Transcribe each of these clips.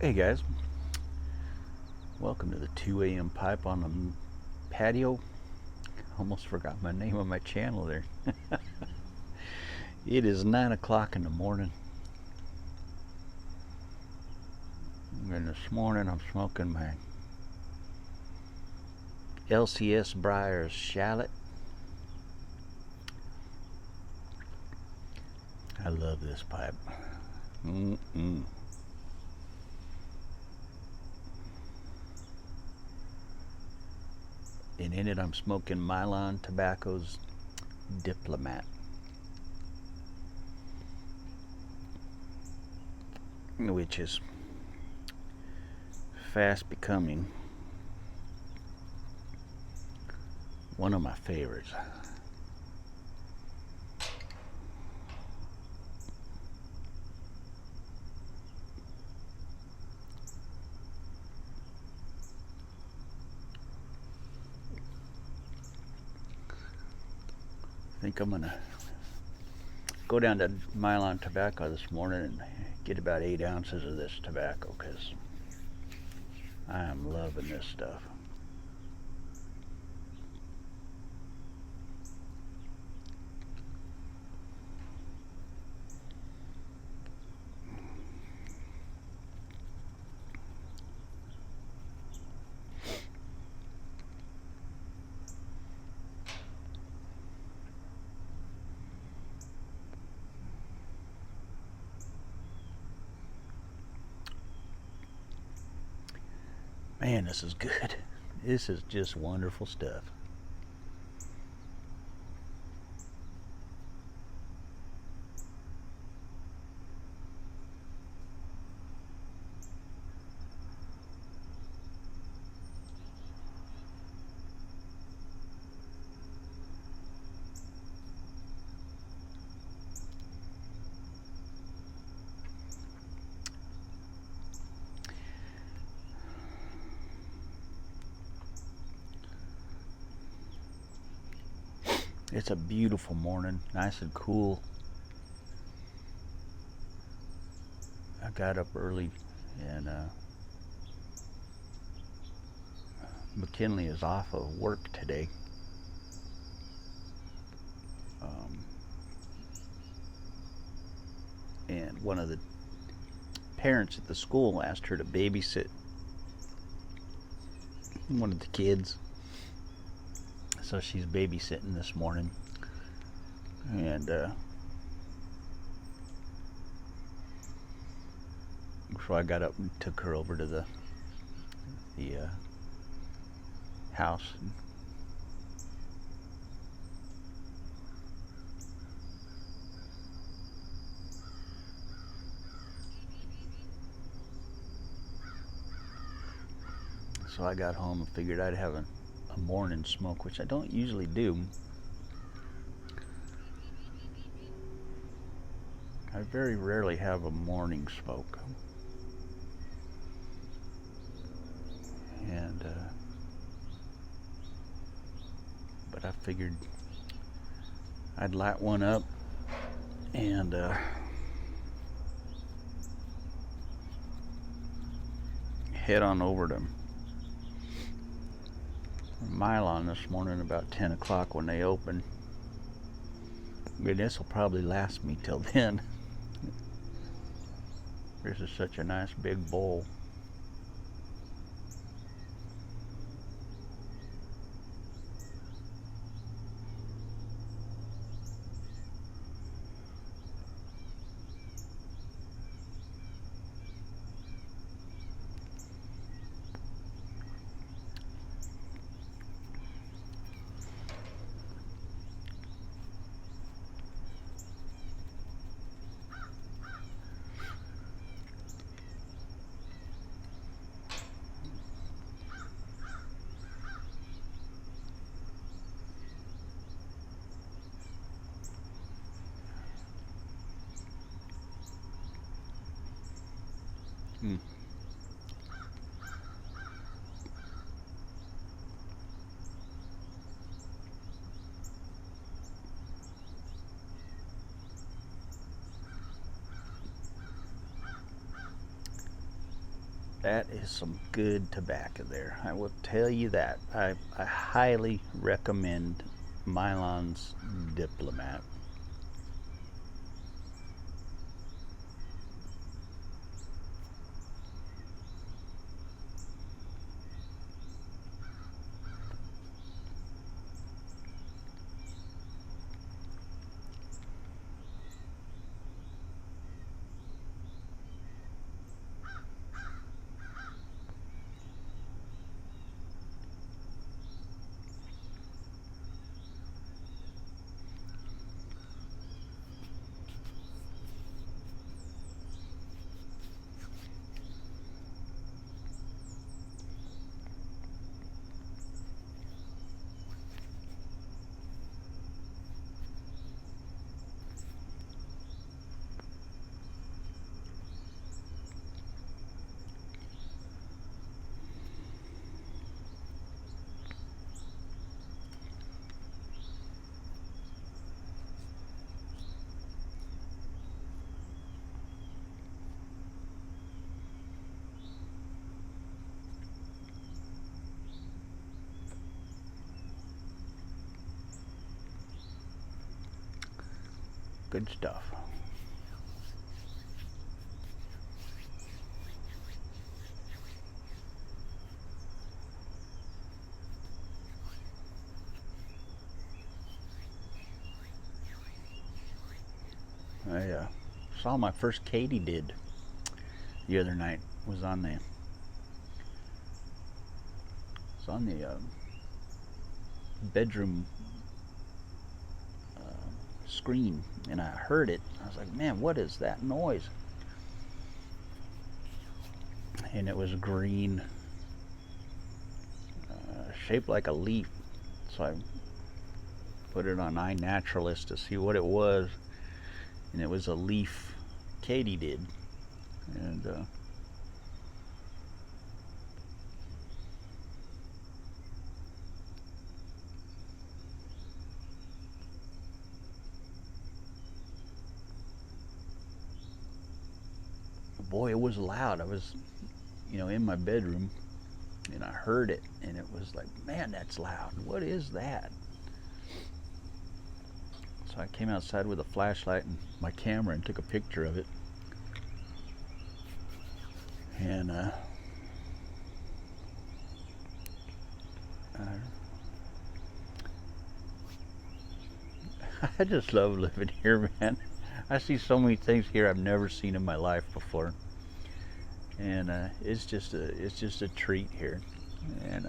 Hey guys, welcome to the 2 a.m. pipe on the patio. Almost forgot my name on my channel there. It is 9 o'clock in the morning, and this morning I'm smoking my LCS Briar's Shallot. I love this pipe. And in it I'm smoking Milan Tobacco's Diplomat, which is fast becoming one of my favorites. I think I'm gonna go down to Milan Tobacco this morning and get about 8 ounces of this tobacco, because I am loving this stuff. Man, this is good. This is just wonderful stuff. It's a beautiful morning, nice and cool. I got up early, and McKinley is off of work today. And one of the parents at the school asked her to babysit one of the kids. So she's babysitting this morning, and so I got up and took her over to the house. So I got home and figured I'd have a morning smoke, which I don't usually do. I very rarely have a morning smoke, and but I figured I'd light one up and head on over to Milan this morning about 10 o'clock when they open. I mean, this will probably last me till then. This is such a nice big bowl. That is some good tobacco there. I will tell you that. I highly recommend Milan's Diplomat. Good stuff. I saw my first katydid the other night. Was on the bedroom screen, and I heard it. I was like, man, what is that noise? And it was green, shaped like a leaf. So I put it on iNaturalist to see what it was, and it was a leaf katydid. And boy, it was loud. I was, in my bedroom, and I heard it, and it was like, man, that's loud. What is that? So I came outside with a flashlight and my camera and took a picture of it. And I just love living here, man. I see so many things here I've never seen in my life before, and it's just a treat here. And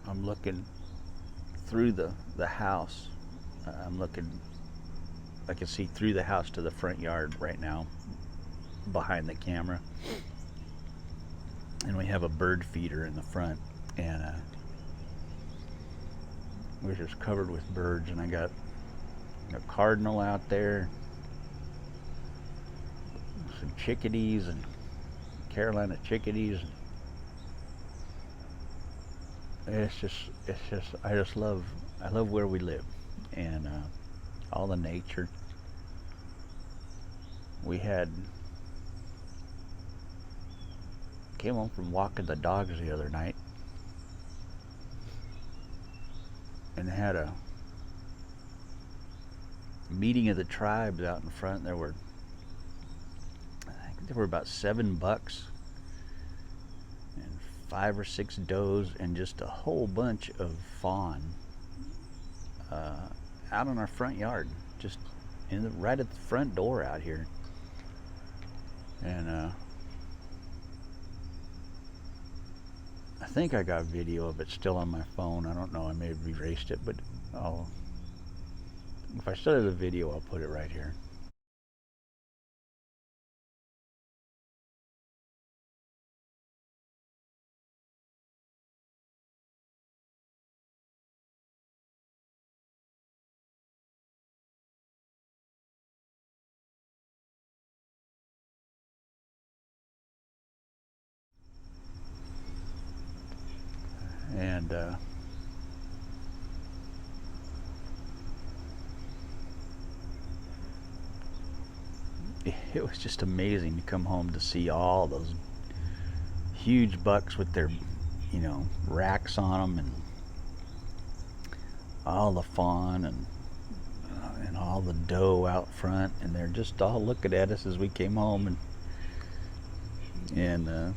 I'm looking through the house. I'm looking. I can see through the house to the front yard right now, behind the camera, and we have a bird feeder in the front, and we're just covered with birds. And I got a cardinal out there, some chickadees and Carolina chickadees. It's just I love where we live, and all the nature. We came home from walking the dogs the other night, and had a meeting of the tribes out in front. I think there were about 7 bucks and 5 or 6 does and just a whole bunch of fawn out on our front yard, just right at the front door out here. And I think I got video of it still on my phone. I don't know. I may have erased it, but if I still have the video, I'll put it right here. and it was just amazing to come home to see all those huge bucks with their, racks on them, and all the fawn, and all the doe out front, and they're just all looking at us as we came home, and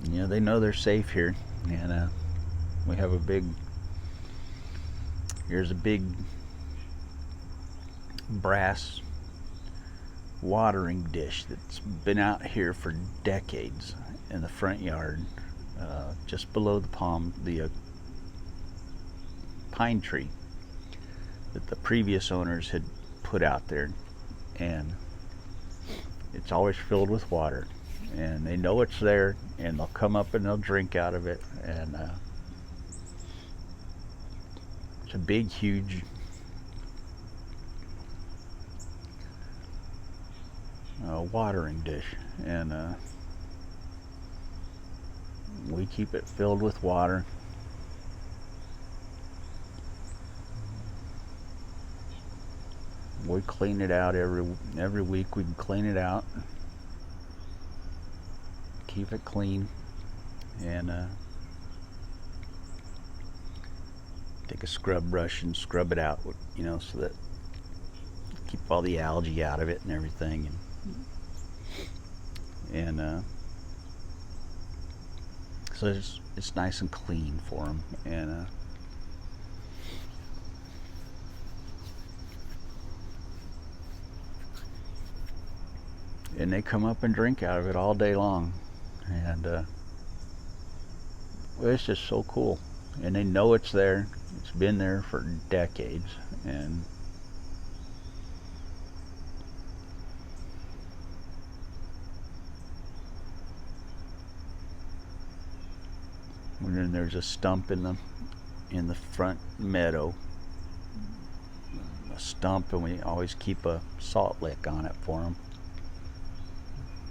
they know they're safe here, and we have here's a big brass watering dish that's been out here for decades in the front yard, just below the pine tree that the previous owners had put out there, and it's always filled with water, and they know it's there, and they'll come up and they'll drink out of it, and it's a big, huge watering dish, and we keep it filled with water. We clean it out every week. We can clean it out, keep it clean, and take a scrub brush and scrub it out, so that keep all the algae out of it and everything, and so it's nice and clean for them, and they come up and drink out of it all day long, and it's just so cool, and they know it's there. It's been there for decades, and then there's a stump in the front meadow, a stump, and we always keep a salt lick on it for them.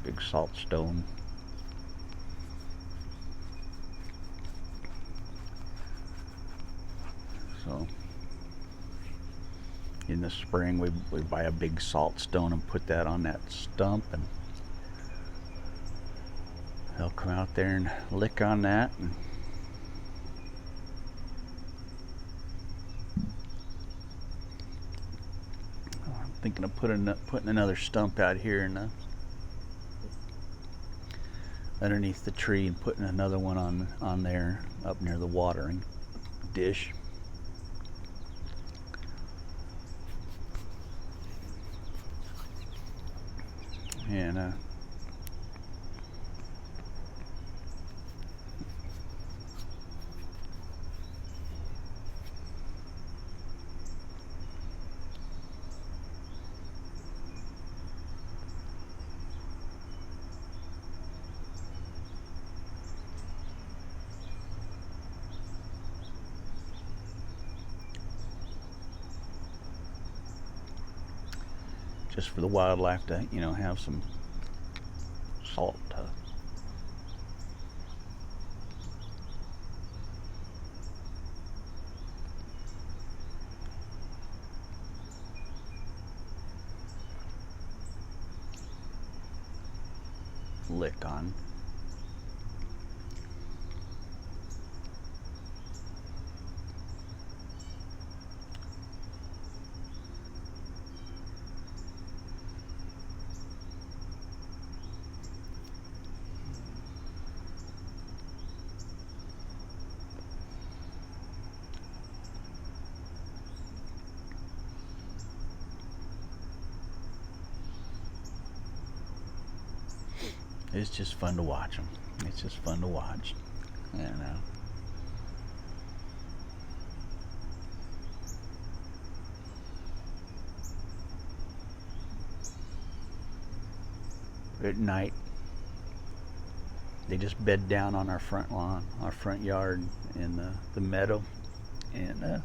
Big salt stone. So in the spring we buy a big salt stone and put that on that stump, and they'll come out there and lick on that. And I'm thinking of putting another stump out here underneath the tree, and putting another one on there up near the watering dish. And just for the wildlife to, have some salt to lick on. It's just fun to watch them. It's just fun to watch. At night, they just bed down on our front lawn, our front yard, in the meadow, and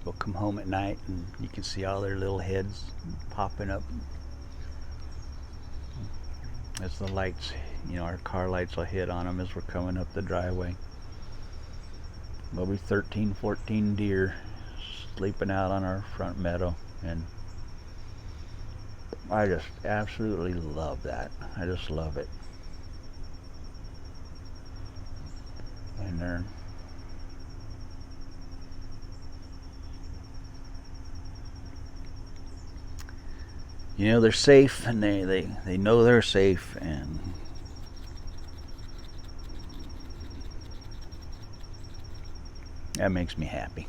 we'll come home at night, and you can see all their little heads popping up as the lights, our car lights will hit on them as we're coming up the driveway. maybe 13, 14 deer sleeping out on our front meadow, and I just absolutely love that. I just love it. And they're safe, and they know they're safe, and that makes me happy.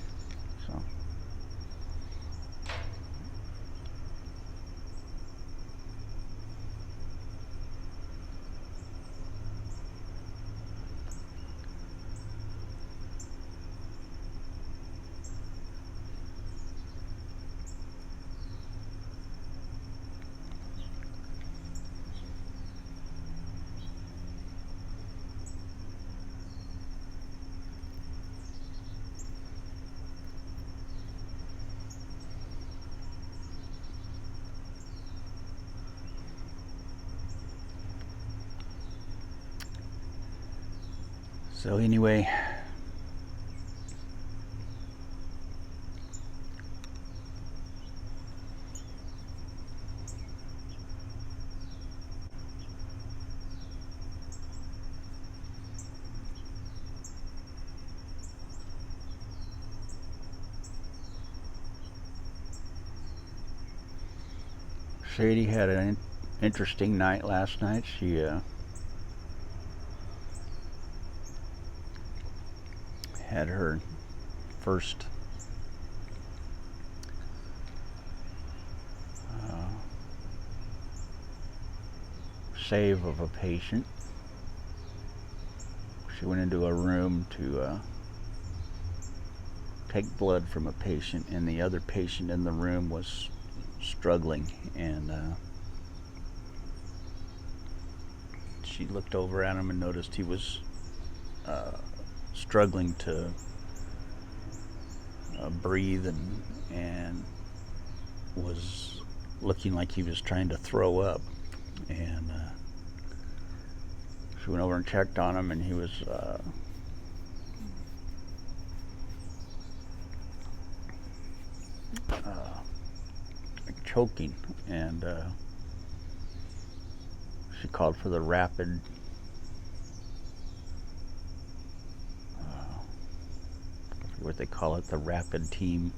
So anyway, Sadie had an interesting night last night. She had her first save of a patient. She went into a room to take blood from a patient, and the other patient in the room was struggling, and she looked over at him and noticed he was struggling to breathe, and was looking like he was trying to throw up, and she went over and checked on him, and he was choking, and she called for the rapid what they call it, the rapid team.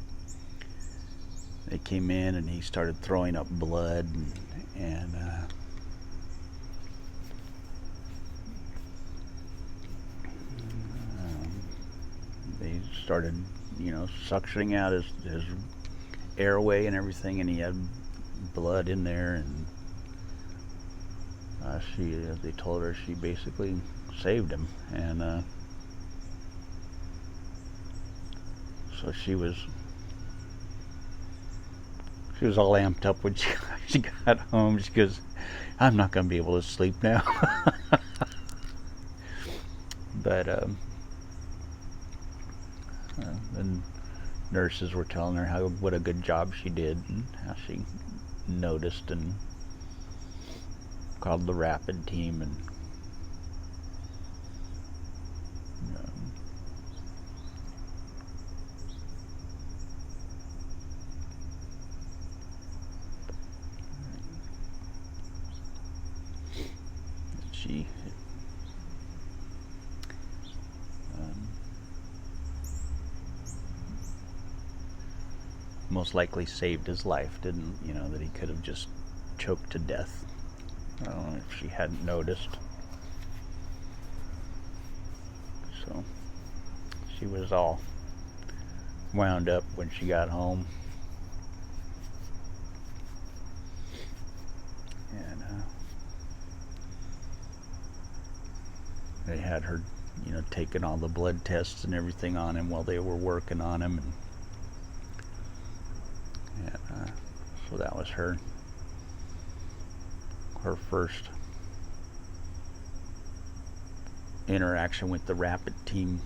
They came in, and he started throwing up blood, and they started, suctioning out his airway and everything, and he had blood in there, and they told her she basically saved him, and so she was all amped up when she got home. She goes, "I'm not going to be able to sleep now." But the nurses were telling her what a good job she did, and how she noticed and called the rapid team, and she most likely saved his life, didn't, that he could have just choked to death. I don't know if she hadn't noticed. So she was all wound up when she got home, and they had her, taking all the blood tests and everything on him while they were working on him, and so that was her first interaction with the rapid team.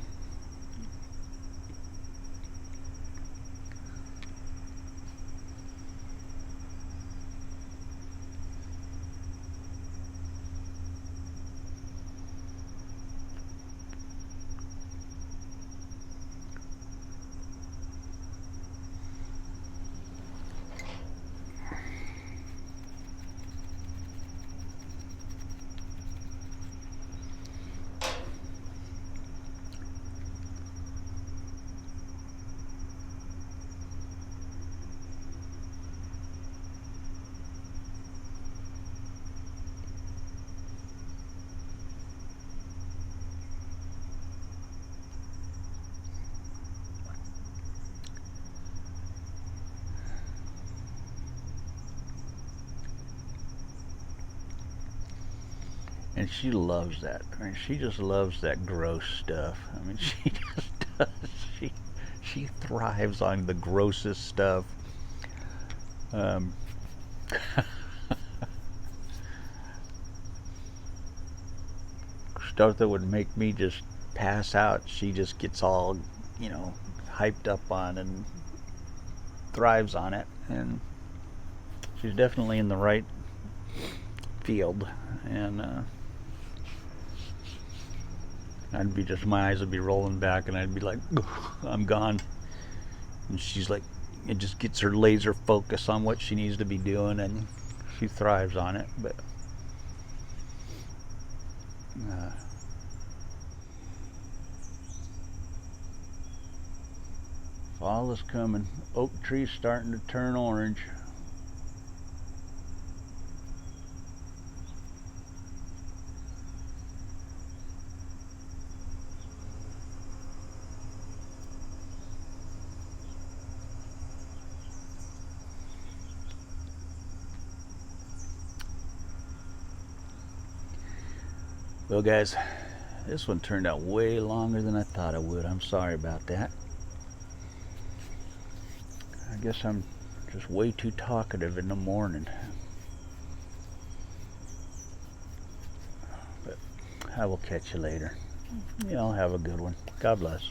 And she loves that. I mean, she just loves that gross stuff. I mean, she just does. She thrives on the grossest stuff. Um, Stuff that would make me just pass out. She just gets all, hyped up on and thrives on it. And she's definitely in the right field. And I'd be just, my eyes would be rolling back, and I'd be like, I'm gone. And she's like, it just gets her laser focus on what she needs to be doing, and she thrives on it. But fall is coming. Oak tree's starting to turn orange. Well, guys, this one turned out way longer than I thought it would. I'm sorry about that. I guess I'm just way too talkative in the morning. But I will catch you later. Y'all have a good one. God bless.